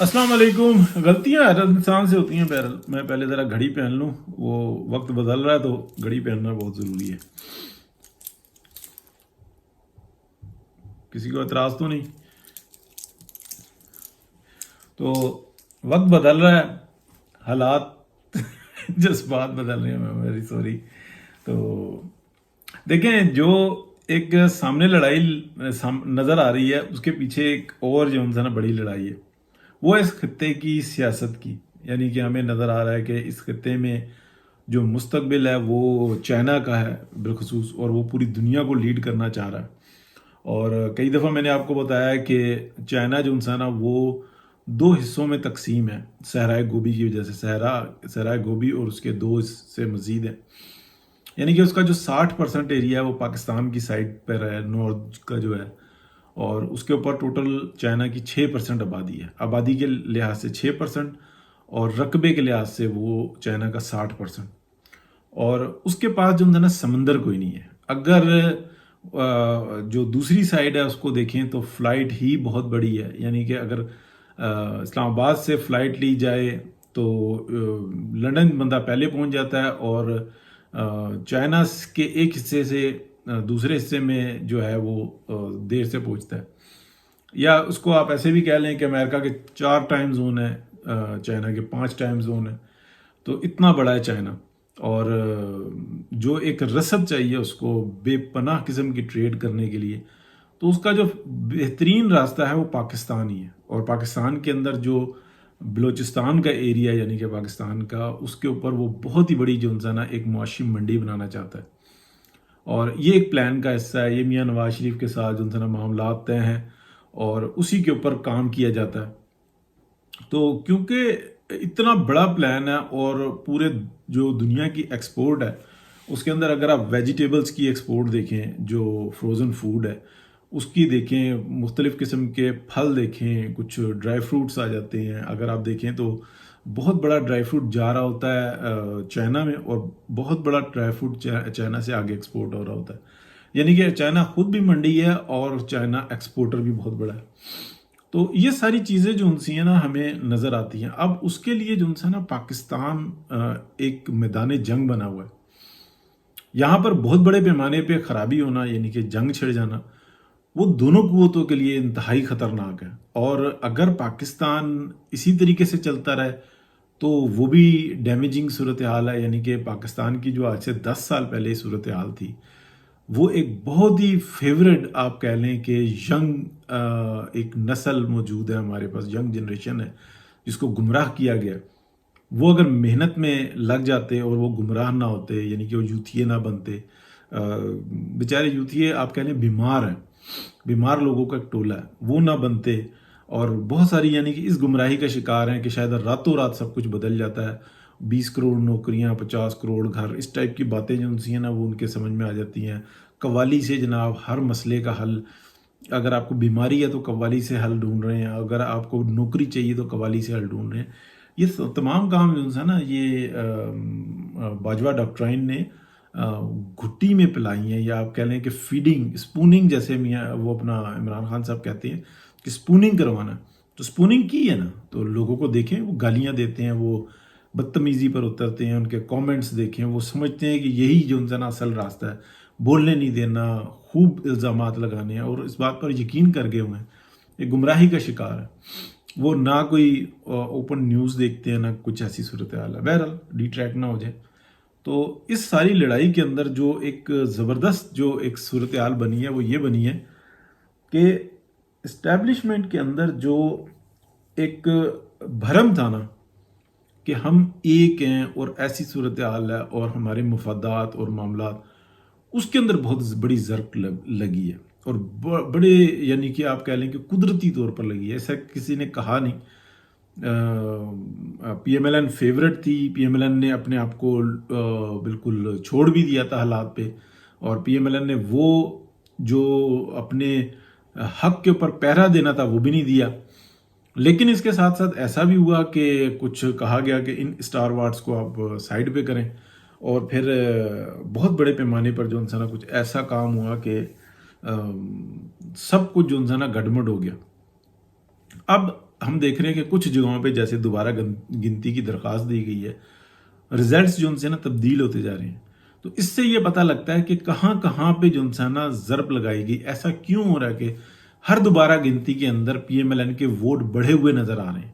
अस्सलाम वालेकुम। गलतियां हर इंसान से होती हैं। बहरहाल मैं पहले ज़रा घड़ी पहन लूँ, वो वक्त बदल रहा है तो घड़ी पहनना बहुत ज़रूरी है। किसी को एतराज़ तो नहीं? तो वक्त बदल रहा है, हालात जज्बात बदल रहे हैं। मैं वेरी सॉरी। तो देखें, जो एक सामने लड़ाई नज़र आ रही है, उसके पीछे एक और जो है ना बड़ी लड़ाई है। वो इस खत्ते की सियासत की, यानी कि हमें नज़र आ रहा है कि इस खत्ते में जो मुस्तकबिल है वो चाइना का है बिलखसूस, और वो पूरी दुनिया को लीड करना चाह रहा है। और कई दफ़ा मैंने आपको बताया कि चाइना जो है ना वो दो हिस्सों में तकसीम है सहराए गोभी की वजह से। सहराए गोभी और उसके दो हिस्से मज़ीद हैं, यानी कि उसका जो 60% एरिया है वो पाकिस्तान की साइड पर है, नॉर्थ का जो है। और उसके ऊपर टोटल चाइना की 6% आबादी है। आबादी के लिहाज से 6%, और रकबे के लिहाज से वो चाइना का 60%। और उसके पास जो है ना समंदर कोई नहीं है। अगर जो दूसरी साइड है उसको देखें तो फ़्लाइट ही बहुत बड़ी है, यानी कि अगर इस्लामाबाद से फ़्लाइट ली जाए तो लंदन बंदा पहले पहुंच जाता है, और चाइना के एक हिस्से से दूसरे हिस्से में जो है वो देर से पहुंचता है। या उसको आप ऐसे भी कह लें कि अमेरिका के 4 टाइम जोन है, चाइना के 5 टाइम जोन है। तो इतना बड़ा है चाइना। और जो एक रसद चाहिए उसको बेपनाह किस्म की ट्रेड करने के लिए, तो उसका जो बेहतरीन रास्ता है वो पाकिस्तान ही है। और पाकिस्तान के अंदर जो बलूचिस्तान का एरिया, यानी कि पाकिस्तान का, उसके ऊपर वो बहुत ही बड़ी जो है ना एक मुआशी मंडी बनाना चाहता है। और ये एक प्लान का हिस्सा है। ये मियाँ नवाज शरीफ के साथ जो है ना मामला तय हैं, और उसी के ऊपर काम किया जाता है। तो क्योंकि इतना बड़ा प्लान है, और पूरे जो दुनिया की एक्सपोर्ट है उसके अंदर अगर आप वेजिटेबल्स की एक्सपोर्ट देखें, जो फ्रोज़न फूड है उसकी देखें, मुख्तलिफ़ किस्म के फल देखें, कुछ ड्राई फ्रूट्स आ जाते हैं। अगर आप देखें तो बहुत बड़ा ड्राई फ्रूट जा रहा होता है चाइना में, और बहुत बड़ा ड्राई फ्रूट चाइना से आगे एक्सपोर्ट हो रहा होता है। यानी कि चाइना खुद भी मंडी है और चाइना एक्सपोर्टर भी बहुत बड़ा है। तो ये सारी चीज़ें जो उनसी हैं ना हमें नज़र आती हैं। अब उसके लिए जो उनसे ना पाकिस्तान एक मैदान जंग बना हुआ है। यहाँ पर बहुत बड़े पैमाने पे खराबी होना, यानी कि जंग छिड़ जाना, वो दोनों कुव्वतों के लिए इंतहाई ख़तरनाक है। और अगर पाकिस्तान इसी तरीके से चलता रहे तो वो भी डैमेजिंग सूरत हाल है। यानी कि पाकिस्तान की जो आज से 10 साल पहले सूरत हाल थी, वो एक बहुत ही फेवरेट, आप कह लें कि यंग एक नस्ल मौजूद है हमारे पास, यंग जनरेशन है जिसको गुमराह किया गया। वो अगर मेहनत में लग जाते और वो गुमराह ना होते, यानी कि वो यूथिये ना बनते, बेचारे यूथिये आप कह लें बीमार हैं, बीमार लोगों का एक टोला है, वो ना बनते। और बहुत सारी यानी कि इस गुमराही का शिकार हैं कि शायद रातों रात सब कुछ बदल जाता है। 20 करोड़ नौकरियां, 50 करोड़ घर, इस टाइप की बातें जो उनसी हैं ना वो उनके समझ में आ जाती हैं। कव्वाली से जनाब हर मसले का हल। अगर आपको बीमारी है तो कव्वाली से हल ढूंढ रहे हैं, अगर आपको नौकरी चाहिए तो कव्वाली से हल ढूंढ रहे हैं। ये तमाम काम जो है ना ये बाजवा डॉक्ट्राइन ने घुट्टी में पिलाई हैं, या आप कह लें कि फीडिंग, स्पूनिंग, जैसे मियाँ वो अपना इमरान खान साहब कहते हैं कि स्पूनिंग करवाना। तो स्पूनिंग की है ना, तो लोगों को देखें वो गालियाँ देते हैं, वो बदतमीज़ी पर उतरते हैं, उनके कमेंट्स देखें, वो समझते हैं कि यही जो उनका असल रास्ता है, बोलने नहीं देना, खूब इल्ज़ामात लगाने हैं, और इस बात पर यकीन कर गए हुए हैं। ये गुमराही का शिकार है। वो ना कोई ओपन न्यूज़ देखते हैं, ना कुछ ऐसी सूरत हाल है। बहरहाल डिट्रैक्ट ना हो जाए। तो इस सारी लड़ाई के अंदर जो एक ज़बरदस्त जो एक सूरत हाल बनी है वो ये बनी है कि इस्टेब्लिशमेंट के अंदर जो एक भरम था ना कि हम एक हैं और ऐसी सूरत हाल है और हमारे मफादात और मामलात, उसके अंदर बहुत बड़ी ज़र्क लगी है। और बड़े यानी कि आप कह लें कि कुदरती तौर पर लगी है, ऐसा किसी ने कहा नहीं। पीएमएलएन फेवरेट थी, पीएमएलएन ने अपने आप को बिल्कुल छोड़ भी दिया था हालात पे, और पीएमएलएन ने वो जो अपने हक के ऊपर पहरा देना था वो भी नहीं दिया। लेकिन इसके साथ साथ ऐसा भी हुआ कि कुछ कहा गया कि इन स्टार वार्स को आप साइड पे करें, और फिर बहुत बड़े पैमाने पर जो है ना कुछ ऐसा काम हुआ कि सब कुछ जो है ना गड़बड़ हो गया। अब ہم دیکھ رہے ہیں کہ کچھ جگہوں پہ جیسے دوبارہ گنتی کی درخواست دی گئی ہے، رزلٹس جو ان سے نا تبدیل ہوتے جا رہے ہیں. تو اس سے یہ پتہ لگتا ہے کہ کہاں کہاں پہ جو ہے نا ضرب لگائی گئی. ایسا کیوں ہو رہا ہے کہ ہر دوبارہ گنتی کے اندر پی ایم ایل این کے ووٹ بڑھے ہوئے نظر آ رہے ہیں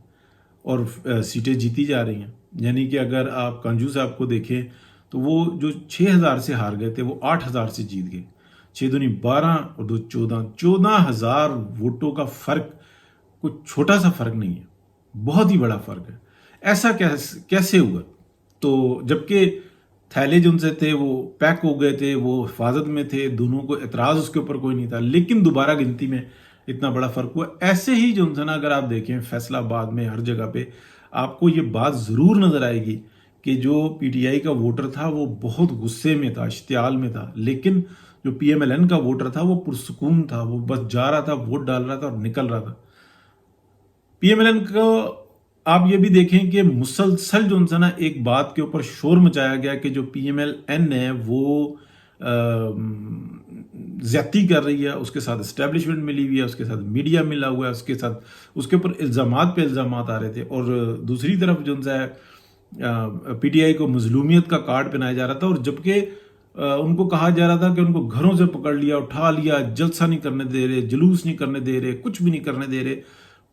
اور سیٹیں جیتی جا رہی ہیں. یعنی کہ اگر آپ کانجو صاحب کو دیکھیں تو وہ جو 6,000 سے ہار گئے تھے وہ 8,000 سے جیت گئے. 6 دونی 12 اور 2 14، 14,000 ووٹوں کا فرق کوئی چھوٹا سا فرق نہیں ہے، بہت ہی بڑا فرق ہے. ایسا کیسے ہوا؟ تو جبکہ تھیلے جو ان سے تھے وہ پیک ہو گئے تھے، وہ حفاظت میں تھے، دونوں کو اعتراض اس کے اوپر کوئی نہیں تھا، لیکن دوبارہ گنتی میں اتنا بڑا فرق ہوا. ایسے ہی جو ہے نا اگر آپ دیکھیں فیصل آباد میں ہر جگہ پہ آپ کو یہ بات ضرور نظر آئے گی کہ جو پی ٹی آئی کا ووٹر تھا وہ بہت غصے میں تھا، اشتعال میں تھا، لیکن جو پی ایم ایل این کا ووٹر تھا وہ پرسکون تھا، وہ بس جا رہا تھا، ووٹ ڈال رہا تھا اور نکل رہا تھا. پی ایم ایل این کو آپ یہ بھی دیکھیں کہ مسلسل جو ہے نا ایک بات کے اوپر شور مچایا گیا کہ جو پی ایم ایل این ہے وہ زیادتی کر رہی ہے، اس کے ساتھ اسٹیبلشمنٹ ملی ہوئی ہے، اس کے ساتھ میڈیا ملا ہوا ہے، اس کے ساتھ اس کے اوپر الزامات پہ الزامات آ رہے تھے. اور دوسری طرف جو ہے پی ٹی آئی کو مظلومیت کا کارڈ پہنایا جا رہا تھا، اور جبکہ ان کو کہا جا رہا تھا کہ ان کو گھروں سے پکڑ لیا، اٹھا لیا، جلسہ نہیں کرنے دے رہے، جلوس نہیں کرنے دے رہے، کچھ بھی نہیں کرنے دے رہے.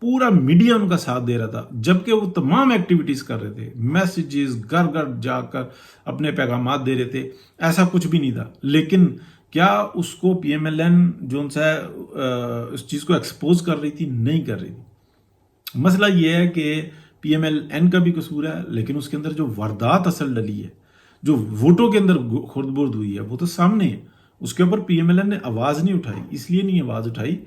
پورا میڈیا ان کا ساتھ دے رہا تھا، جبکہ وہ تمام ایکٹیویٹیز کر رہے تھے، میسیجز گھر گھر جا کر اپنے پیغامات دے رہے تھے. ایسا کچھ بھی نہیں تھا. لیکن کیا اس کو پی ایم ایل این جو ان سے اس چیز کو ایکسپوز کر رہی تھی؟ نہیں کر رہی تھی. مسئلہ یہ ہے کہ پی ایم ایل این کا بھی قصور ہے، لیکن اس کے اندر جو واردات اصل ڈلی ہے، جو ووٹوں کے اندر خرد برد ہوئی ہے، وہ تو سامنے ہے. اس کے اوپر پی ایم ایل این نے آواز نہیں اٹھائی. اس لیے نہیں آواز اٹھائی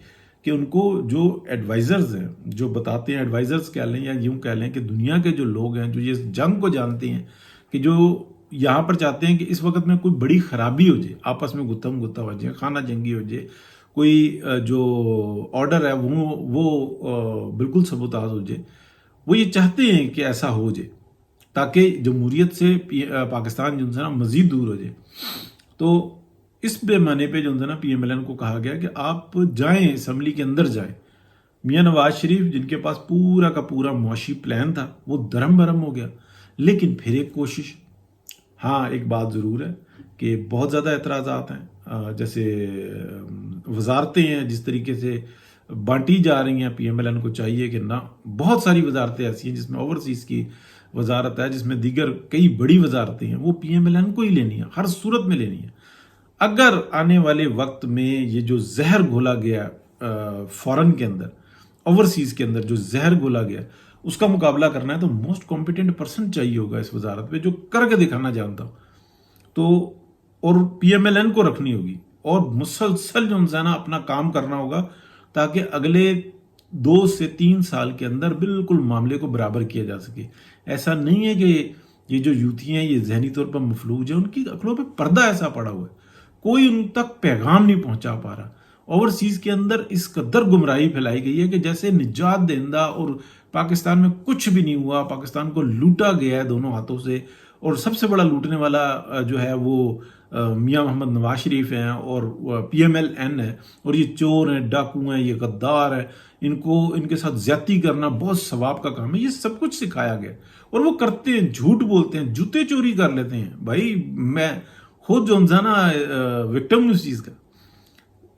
کہ ان کو جو ایڈوائزرز ہیں، جو بتاتے ہیں، ایڈوائزرز کہہ لیں یا یوں کہہ لیں کہ دنیا کے جو لوگ ہیں جو یہ جنگ کو جانتے ہیں، کہ جو یہاں پر چاہتے ہیں کہ اس وقت میں کوئی بڑی خرابی ہو جائے، آپس میں گتم گتا ہو جائے، خانہ جنگی ہو جائے، کوئی جو آرڈر ہے وہ بالکل سبوتاژ ہو جائے، وہ یہ چاہتے ہیں کہ ایسا ہو جائے تاکہ جمہوریت سے پاکستان جو ہے نا مزید دور ہو جائے. تو اس پیمانے پہ جو ہے نا پی ایم ایل این کو کہا گیا کہ آپ جائیں، اسمبلی کے اندر جائیں. میاں نواز شریف جن کے پاس پورا کا پورا معاشی پلان تھا وہ درم برم ہو گیا. لیکن پھر ایک کوشش، ہاں ایک بات ضرور ہے کہ بہت زیادہ اعتراضات ہیں، جیسے وزارتیں ہیں جس طریقے سے بانٹی جا رہی ہیں. پی ایم ایل این کو چاہیے کہ نہ، بہت ساری وزارتیں ایسی ہیں جس میں اوورسیز کی وزارت ہے، جس میں دیگر کئی بڑی وزارتیں ہیں، وہ پی ایم ایل این کو ہی لینی ہے، ہر صورت میں لینی ہے. اگر آنے والے وقت میں یہ جو زہر گھولا گیا فورن کے اندر، اوورسیز کے اندر جو زہر گھولا گیا، اس کا مقابلہ کرنا ہے تو موسٹ کمپیٹنٹ پرسن چاہیے ہوگا اس وزارت پہ جو کر کے دکھانا جانتا ہو. تو اور پی ایم ایل این کو رکھنی ہوگی اور مسلسل جو ہے نا اپنا کام کرنا ہوگا تاکہ اگلے 2 سے 3 سال کے اندر بالکل معاملے کو برابر کیا جا سکے. ایسا نہیں ہے کہ یہ جو یوتھی ہیں یہ ذہنی طور پر مفلوج ہیں، ان کی عقلوں پہ پردہ ایسا پڑا ہوا ہے، کوئی ان تک پیغام نہیں پہنچا پا رہا. اوورسیز کے اندر اس قدر گمراہی پھیلائی گئی ہے کہ جیسے نجات دہندہ اور پاکستان میں کچھ بھی نہیں ہوا، پاکستان کو لوٹا گیا ہے دونوں ہاتھوں سے. اور سب سے بڑا لوٹنے والا جو ہے وہ میاں محمد نواز شریف ہیں اور پی ایم ایل این ہے، اور یہ چور ہیں، ڈاکو ہیں، یہ غدار ہیں. ان کے ساتھ زیادتی کرنا بہت ثواب کا کام ہے. یہ سب کچھ سکھایا گیا اور وہ کرتے ہیں، جھوٹ بولتے ہیں، جوتے چوری کر لیتے ہیں. بھائی میں خود جو نا وکٹم اس چیز کا،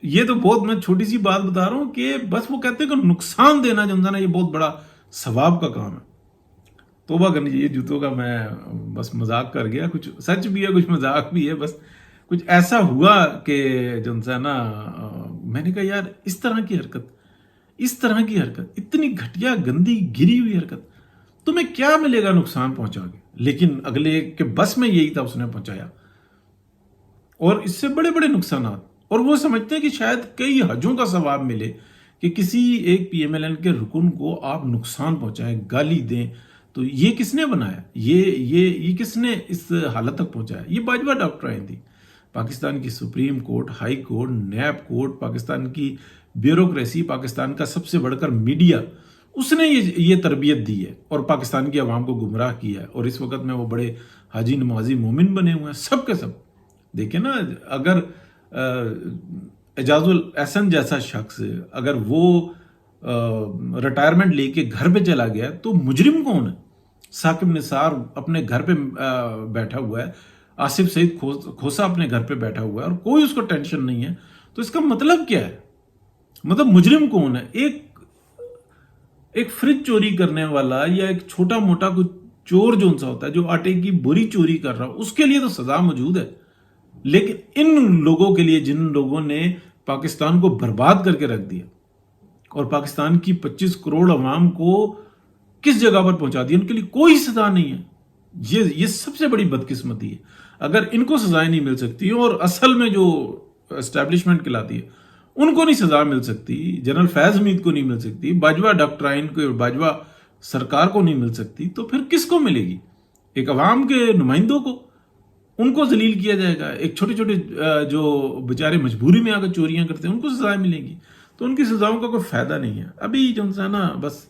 یہ تو بہت میں چھوٹی سی بات بتا رہا ہوں کہ بس وہ کہتے ہیں کہ نقصان دینا جو نا یہ بہت بڑا ثواب کا کام ہے. توبہ کرنی چاہیے جوتوں کا. میں بس مذاق کر گیا، کچھ سچ بھی ہے کچھ مذاق بھی ہے. بس کچھ ایسا ہوا کہ جو ہے نا میں نے کہا یار اس طرح کی حرکت، اتنی گھٹیا گندی گری ہوئی حرکت تمہیں کیا ملے گا نقصان پہنچا کے. لیکن اگلے کے بس میں یہی تھا، اس نے پہنچایا، اور اس سے بڑے بڑے نقصانات. اور وہ سمجھتے ہیں کہ شاید کئی حجوں کا ثواب ملے کہ کسی ایک پی ایم ایل این کے رکن کو آپ نقصان پہنچائیں، گالی دیں. تو یہ کس نے بنایا؟ یہ کس نے اس حالت تک پہنچایا؟ یہ باجوہ ڈاکٹرائیں تھی. پاکستان کی supreme court, high court, NAB court, Pakistan کی بیوروکریسی، پاکستان کا سب سے بڑھ کر میڈیا، اس نے یہ تربیت دی ہے اور پاکستان کی عوام کو گمراہ کیا ہے. اور اس وقت میں وہ بڑے حاجی نمازی مومن بنے ہوئے ہیں، سب کے سب. دیکھیں نا، اگر اعجاز الاحسن جیسا شخص اگر وہ रिटायरमेंट लेके घर पे चला गया, तो मुजरिम कौन है? साकिब निसार अपने घर पे बैठा हुआ है, आसिफ सईद खोसा अपने घर पे बैठा हुआ है और कोई उसको टेंशन नहीं है, तो इसका मतलब क्या है? मतलब मुजरिम कौन है? एक फ्रिज चोरी करने वाला या एक छोटा मोटा कुछ चोर जो सा होता है, जो आटे की बोरी चोरी कर रहा हो, उसके लिए तो सजा मौजूद है, लेकिन इन लोगों के लिए जिन लोगों ने पाकिस्तान को बर्बाद करके रख दिया और पाकिस्तान की 25 करोड़ अवाम को किस जगह पर पहुंचा दिया, उनके लिए कोई सजा नहीं है। ये सबसे बड़ी बदकिस्मती है। अगर इनको सजाएं नहीं मिल सकती और असल में जो एस्टैब्लिशमेंट कहलाती है उनको नहीं सजा मिल सकती, जनरल फैज हमीद को नहीं मिल सकती, बाजवा डॉक्ट्राइन को, बाजवा सरकार को नहीं मिल सकती, तो फिर किसको मिलेगी? एक अवाम के नुमाइंदों को, उनको जलील किया जाएगा। एक छोटे छोटे जो बेचारे मजबूरी में आकर चोरियां करते हैं उनको सजाएं मिलेंगी, तो उनकी सजाओं का कोई फायदा नहीं है। अभी जो है ना, बस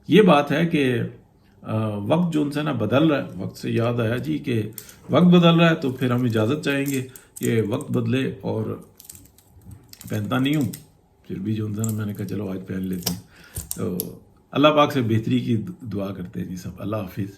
ये बात है कि वक्त जो है ना बदल रहा है। वक्त से याद आया जी कि वक्त बदल रहा है, तो फिर हम इजाज़त चाहेंगे कि वक्त बदले। और पहनता नहीं हूँ, फिर भी जो है ना मैंने कहा चलो आज पहन लेते हैं। तो अल्लाह पाक से बेहतरी की दुआ करते हैं जी सब। अल्लाह हाफिज़।